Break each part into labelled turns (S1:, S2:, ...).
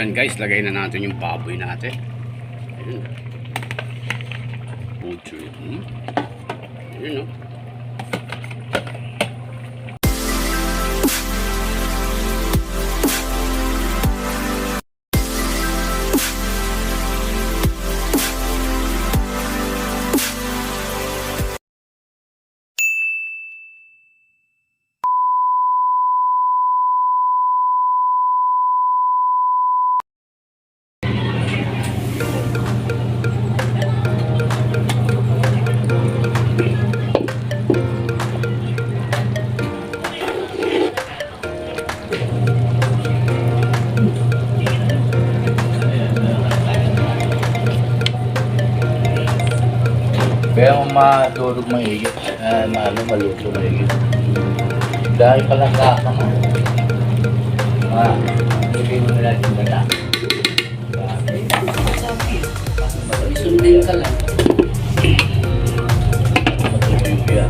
S1: Yan guys, lagay na natin yung baboy natin. Ayun. Butcher. Ayun o.
S2: Kaya kung madurog mahigit, maluto mahigit. Dahil palang kaka mo. Ibigay mo nila yung dala.
S3: Sundin ka lang.
S2: Matulog yan.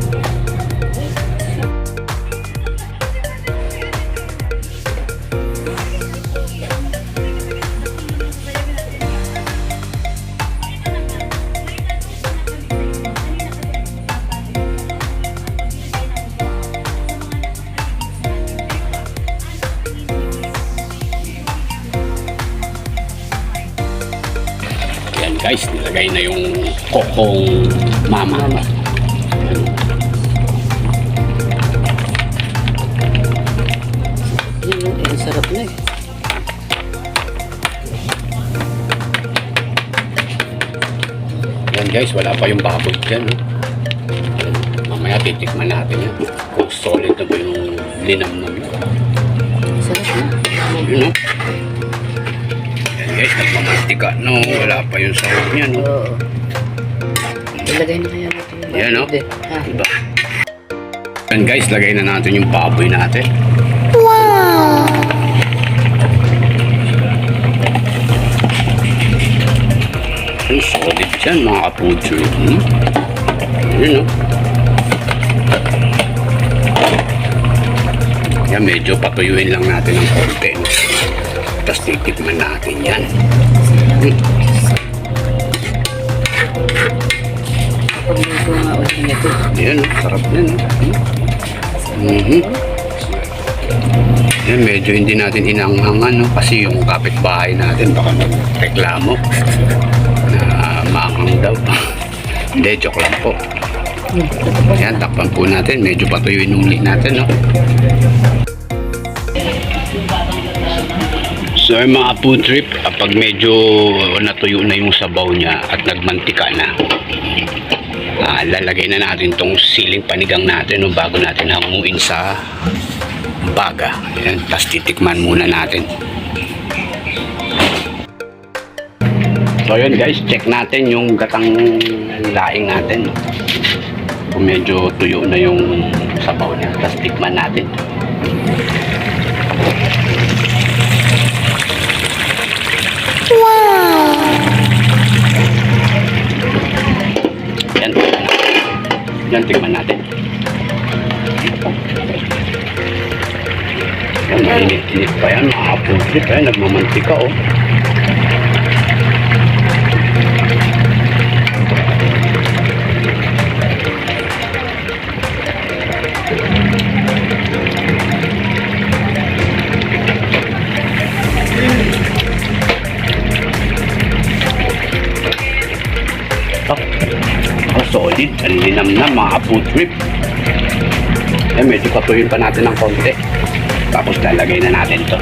S1: Yan guys, nilagay na yung kokong mama.
S3: Ang sarap na eh.
S1: Yan guys, wala pa yung baboy dyan. No? Yan. Mamaya titikman natin yan. Kung solid na ba yung linamnam yun.
S3: Sarap na.
S1: Yun no? Yan guys, nagmamantika. No, wala pa yung sahog niya. No?
S3: Oo. Ilagay na kaya natin yung
S1: Yan no?
S3: Ha?
S1: Diba? Yan guys, lagay na natin yung baboy natin. Ang solid dyan mga kaputso. Yun no? Yan, medyo patuyuin lang natin ng konti. No? Tapos titikman natin yan.
S3: Pagluto nga ulit nito.
S1: Yan, no? Sarap yan. No? Yan, medyo hindi natin inanghangan. No? Kasi yung kapitbahay natin baka magreklamo na maanghang daw. Hindi, joke lang po. Yan, takpan po natin. Medyo patuyuin ulit natin, no? So, yung mga food trip, pag medyo natuyo na yung sabaw niya at nagmantika na, lalagay na natin tong siling panigang natin, no? Bago natin hanguin sa baga. Yan, tapos titikman muna natin. So yun guys, check natin yung gatang laing natin. Kung medyo tuyo na yung sabaw niya, tapos tikman natin. Wow! Yan, yan tikman natin. Yan, mainit-init pa yan, mga putrip, nagmamantika oh. Solid, ang linam na mga food trip. Medyo patuyin pa natin ng konti. Tapos lalagay na natin to.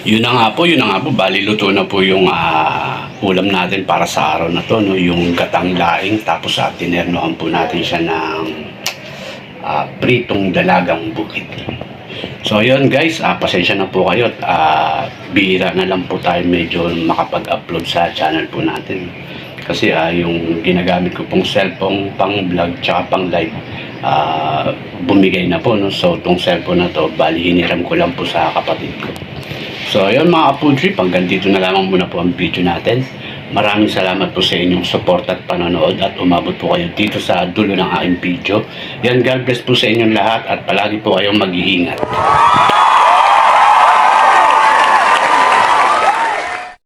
S1: Yun na nga po, bali luto na po yung ulam natin para sa araw na to, no? Yung gatang laing, tapos tinernohan po natin siya ng pritong dalagang bukid. So yun guys, pasensya na po kayo at bihira na lang po tayo medyo makapag-upload sa channel po natin. Kasi yung ginagamit ko pong cellphone pang vlog tsaka pang live, bumigay na po, no? So itong cellphone na to, bali hiniram ko lang po sa kapatid ko. So ayun mga Kapudri, hanggang dito na lamang muna po ang video natin. Maraming salamat po sa inyong support at panonood at umabot po kayo dito sa dulo ng aking video. Yan, God bless po sa inyong lahat at palagi po kayong mag-iingat.